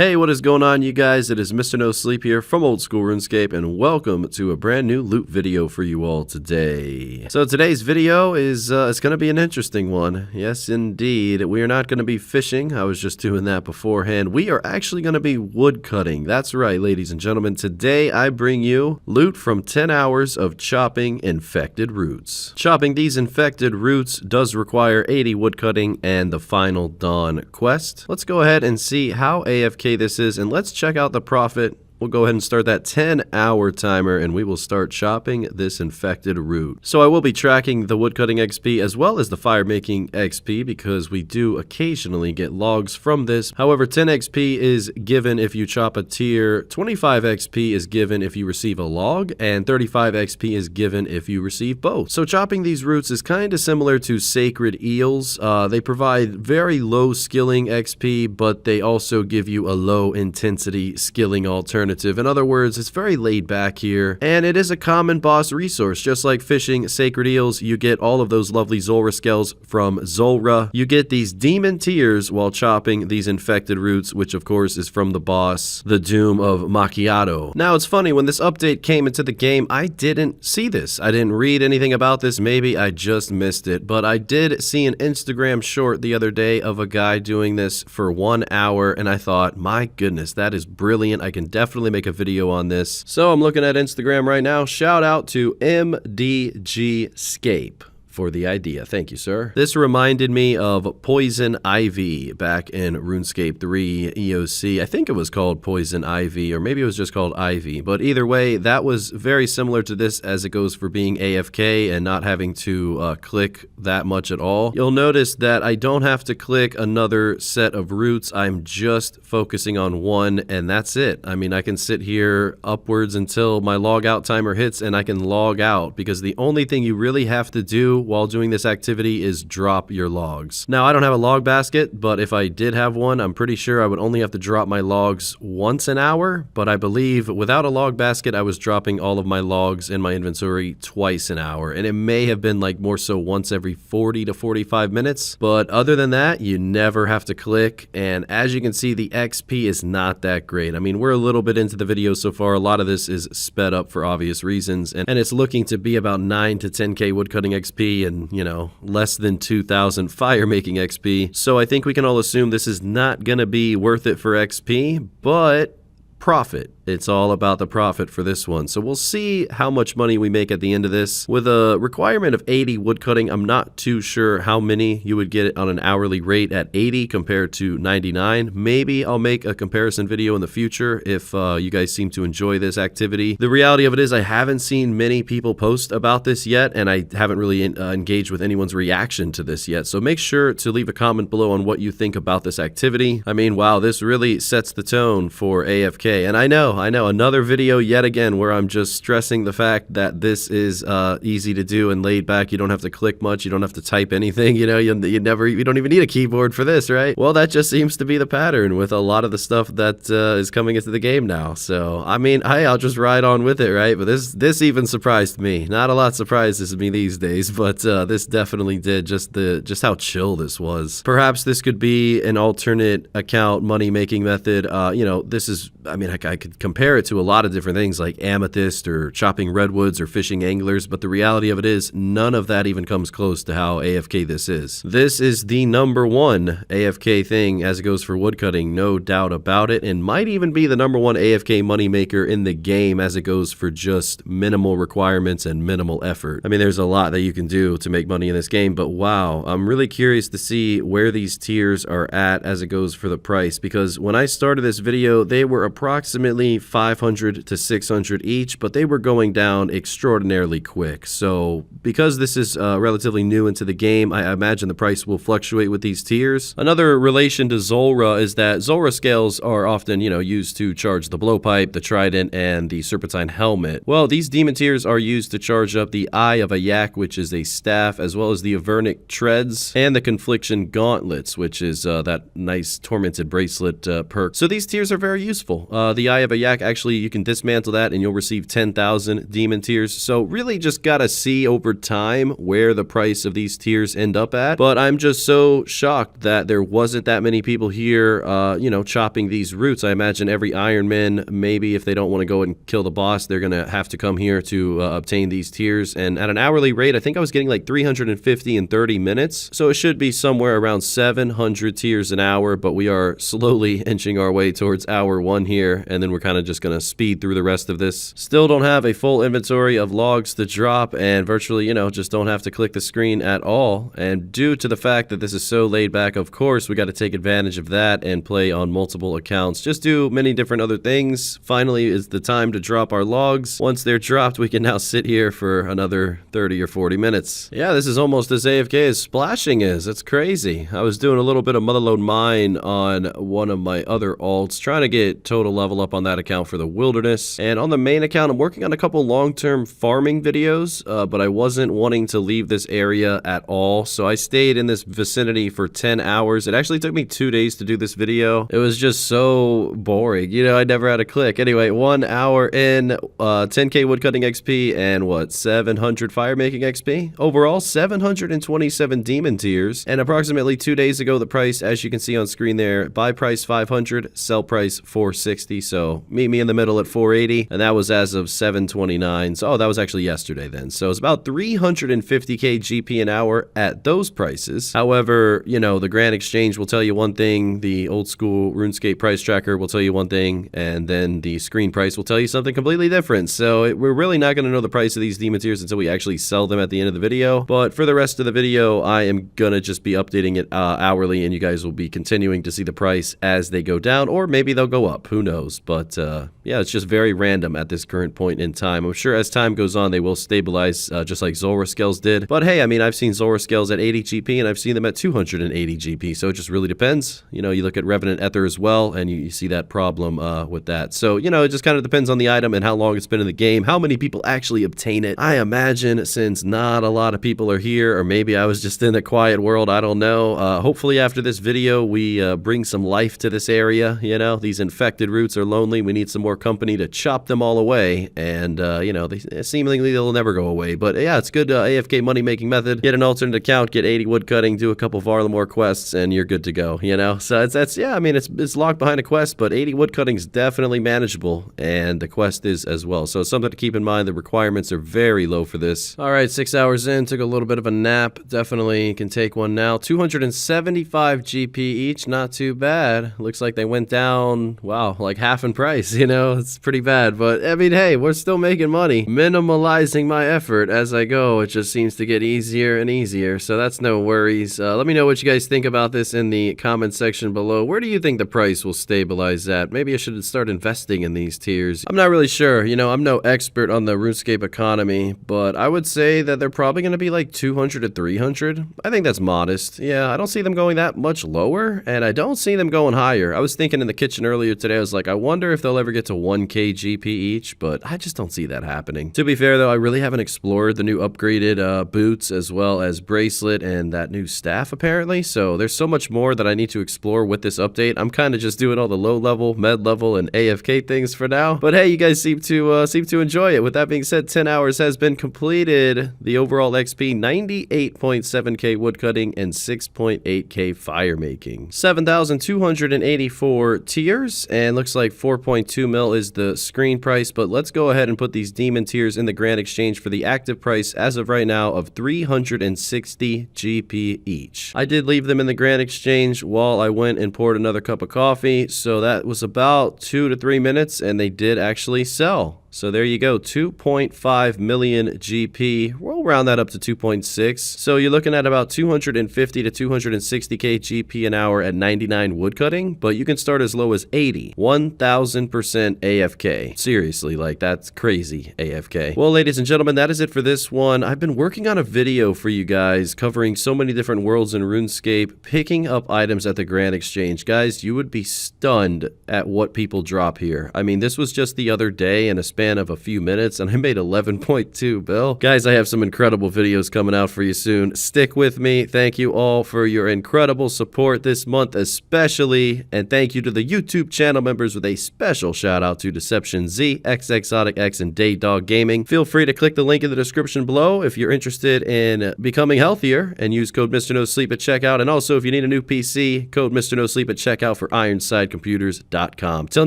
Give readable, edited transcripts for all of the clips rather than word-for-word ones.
Hey, what is going on, you guys? It is Mr. No Sleep here from Old School RuneScape, and welcome to a brand new loot video for you all today. So today's video is it's going to be an interesting one. Yes, indeed. We are not going to be fishing. I was just doing that beforehand. We are actually going to be wood cutting. That's right, ladies and gentlemen. Today I bring you loot from 10 hours of chopping infected roots. Chopping these infected roots does require 80 wood cutting and the Final Dawn quest. Let's go ahead and see how AFK this is, and let's check out the profit. We'll go ahead and start that 10-hour timer, and we will start chopping this infected root. So I will be tracking the woodcutting XP as well as the fire making XP because we do occasionally get logs from this. However, 10 XP is given if you chop a tier, 25 XP is given if you receive a log, and 35 XP is given if you receive both. So chopping these roots is kind of similar to sacred eels. They provide very low skilling XP, but they also give you a low intensity skilling alternative. In other words, it's very laid back here, and it is a common boss resource. Just like fishing sacred eels, you get all of those lovely Zulrah scales from Zulrah. You get these demon tears while chopping these infected roots, which of course is from the boss, the Doom of Macchiato. Now it's funny, when this update came into the game, I didn't see this. I didn't read anything about this. Maybe I just missed it, but I did see an Instagram short the other day of a guy doing this for 1 hour, and I thought, my goodness, that is brilliant. I can definitely make a video on this. So I'm looking at Instagram right now. Shout out to MDGscape for the idea. Thank you, sir. This reminded me of Poison Ivy back in RuneScape 3 EOC. I think it was called Poison Ivy, or maybe it was just called Ivy. But either way, that was very similar to this as it goes for being AFK and not having to click that much at all. You'll notice that I don't have to click another set of roots. I'm just focusing on one, and that's it. I mean, I can sit here upwards until my log out timer hits, and I can log out, because the only thing you really have to do while doing this activity is drop your logs. Now, I don't have a log basket, but if I did have one, I'm pretty sure I would only have to drop my logs once an hour, but I believe without a log basket, I was dropping all of my logs in my inventory twice an hour, and it may have been like more so once every 40 to 45 minutes, but other than that, you never have to click, and as you can see, the XP is not that great. I mean, we're a little bit into the video so far. A lot of this is sped up for obvious reasons, and it's looking to be about 9 to 10k woodcutting XP and, you know, less than 2,000 fire making XP. So I think we can all assume this is not gonna be worth it for XP, but profit. It's all about the profit for this one. So we'll see how much money we make at the end of this. With a requirement of 80 woodcutting, I'm not too sure how many you would get on an hourly rate at 80 compared to 99. Maybe I'll make a comparison video in the future if you guys seem to enjoy this activity. The reality of it is I haven't seen many people post about this yet, and I haven't really engaged with anyone's reaction to this yet. So make sure to leave a comment below on what you think about this activity. I mean, wow, this really sets the tone for AFK. And I know, another video yet again where I'm just stressing the fact that this is easy to do and laid back. You don't have to click much. You don't have to type anything. You know, you don't even need a keyboard for this, right? Well, that just seems to be the pattern with a lot of the stuff that is coming into the game now. So, I mean, I'll just ride on with it, right? But this even surprised me. Not a lot surprises me these days, but this definitely did. Just how chill this was. Perhaps this could be an alternate account money-making method. You know, this is, I mean, I could compare it to a lot of different things like amethyst or chopping redwoods or fishing anglers, but the reality of it is none of that even comes close to how AFK this is. This is the #1 AFK thing as it goes for woodcutting, no doubt about it, and might even be the #1 AFK moneymaker in the game as it goes for just minimal requirements and minimal effort. I mean, there's a lot that you can do to make money in this game, but wow, I'm really curious to see where these tiers are at as it goes for the price, because when I started this video, they were approximately 500 to 600 each, but they were going down extraordinarily quick. So because this is relatively new into the game, I imagine the price will fluctuate with these tiers. Another relation to Zulrah is that Zulrah scales are often, you know, used to charge the blowpipe, the trident, and the serpentine helmet. Well, these demon tiers are used to charge up the Eye of a Yak, which is a staff, as well as the Avernic treads and the Confliction gauntlets, which is that nice tormented bracelet perk. So these tiers are very useful. cool. The Eye of a Yak, actually, you can dismantle that and you'll receive 10,000 demon tears. So really just gotta see over time where the price of these tiers end up at. But I'm just so shocked that there wasn't that many people here, you know, chopping these roots. I imagine every Ironman, maybe if they don't want to go and kill the boss, they're gonna have to come here to obtain these tiers. And at an hourly rate, I think I was getting like 350 in 30 minutes. So it should be somewhere around 700 tiers an hour, but we are slowly inching our way towards hour 1 here, and then we're kind of just gonna speed through the rest of this. Still don't have a full inventory of logs to drop, and virtually, you know, just don't have to click the screen at all. And due to the fact that this is so laid back, of course, we got to take advantage of that and play on multiple accounts. Just do many different other things. Finally is the time to drop our logs. Once they're dropped, we can now sit here for another 30 or 40 minutes. Yeah, this is almost as AFK as splashing is. It's crazy. I was doing a little bit of motherlode mine on one of my other alts, trying to get total level up on that account for the wilderness. And on the main account, I'm working on a couple long-term farming videos, but I wasn't wanting to leave this area at all, so I stayed in this vicinity for 10 hours. It actually took me 2 days to do this video. It was just so boring. You know, I never had a click. Anyway, 1 hour in, 10k woodcutting XP, and what, 700 fire making XP? Overall, 727 demon tiers. And approximately 2 days ago, the price, as you can see on screen there, buy price 500, sell price 460. So meet me in the middle at 480, and that was as of 729. So, oh, that was actually yesterday then. So it's about 350k GP an hour at those prices. However, you know, the Grand Exchange will tell you one thing, the old school RuneScape price tracker will tell you one thing, and then the screen price will tell you something completely different. So we're really not going to know the price of these demon tiers until we actually sell them at the end of the video. But for the rest of the video, I am going to just be updating it hourly, and you guys will be continuing to see the price as they go down, or maybe they'll go up. Who knows? But yeah, it's just very random at this current point in time. I'm sure as time goes on, they will stabilize just like Zulrah scales did. But hey, I mean, I've seen Zulrah scales at 80 GP, and I've seen them at 280 GP. So it just really depends. You know, you look at Revenant Ether as well, and you see that problem with that. So, you know, it just kind of depends on the item and how long it's been in the game, how many people actually obtain it. I imagine since not a lot of people are here, or maybe I was just in a quiet world, I don't know. Hopefully after this video, we bring some life to this area. You know, these infected roots are lonely. We need some more company to chop them all away. And, you know, seemingly they'll never go away. But yeah, it's good AFK money-making method. Get an alternate account, get 80 woodcutting, do a couple Varlamore quests, and you're good to go, you know? So that's yeah, I mean, it's locked behind a quest, but 80 woodcutting is definitely manageable, and the quest is as well. So it's something to keep in mind. The requirements are very low for this. All right, 6 hours in, took a little bit of a nap. Definitely can take one now. 275 GP each, not too bad. Looks like they went down, wow, like half in price, you know? It's pretty bad, but I mean, hey, we're still making money. Minimalizing my effort as I go. It just seems to get easier and easier, so that's no worries. Let me know what you guys think about this in the comment section below. Where do you think the price will stabilize at? Maybe I should start investing in these tiers. I'm not really sure. You know, I'm no expert on the RuneScape economy, but I would say that they're probably going to be like 200 to 300. I think that's modest. Yeah, I don't see them going that much lower, and I don't see them going higher. I was thinking in the kitchen earlier today, I was like, I wonder if they'll ever get to 1k GP each, but I just don't see that happening. To be fair though, I really haven't explored the new upgraded boots as well as bracelet and that new staff apparently, so there's so much more that I need to explore with this update. I'm kind of just doing all the low level, med level, and AFK things for now, but hey, you guys seem to enjoy it. With that being said, 10 hours has been completed. The overall XP, 98.7k woodcutting and 6.8k fire making. 7,284 tiers, and looks like 4.2 mil is the screen price, but let's go ahead and put these demon tiers in the Grand Exchange for the active price as of right now of 360 GP each. I did leave them in the Grand Exchange while I went and poured another cup of coffee, so that was about 2 to 3 minutes, and they did actually sell. So there you go, 2.5 million GP. We'll round that up to 2.6. So you're looking at about 250 to 260k GP an hour at 99 woodcutting, but you can start as low as 80. 1000% AFK. Seriously, like that's crazy AFK. Well, ladies and gentlemen, that is it for this one. I've been working on a video for you guys covering so many different worlds in RuneScape, picking up items at the Grand Exchange. Guys, you would be stunned at what people drop here. I mean, this was just the other day in a space span of a few minutes, and I made 11.2 bill. Guys, I have some incredible videos coming out for you soon. Stick with me. Thank you all for your incredible support this month especially, and thank you to the YouTube channel members with a special shout out to DeceptionZ, xXzoticx, and DaeDogGaming. Feel free to click the link in the description below if you're interested in becoming healthier, and use code Mr. No Sleep at checkout. And also, if you need a new PC, code Mr. No Sleep at checkout for IronsideComputers.com. Till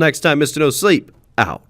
next time, Mr. No Sleep, out.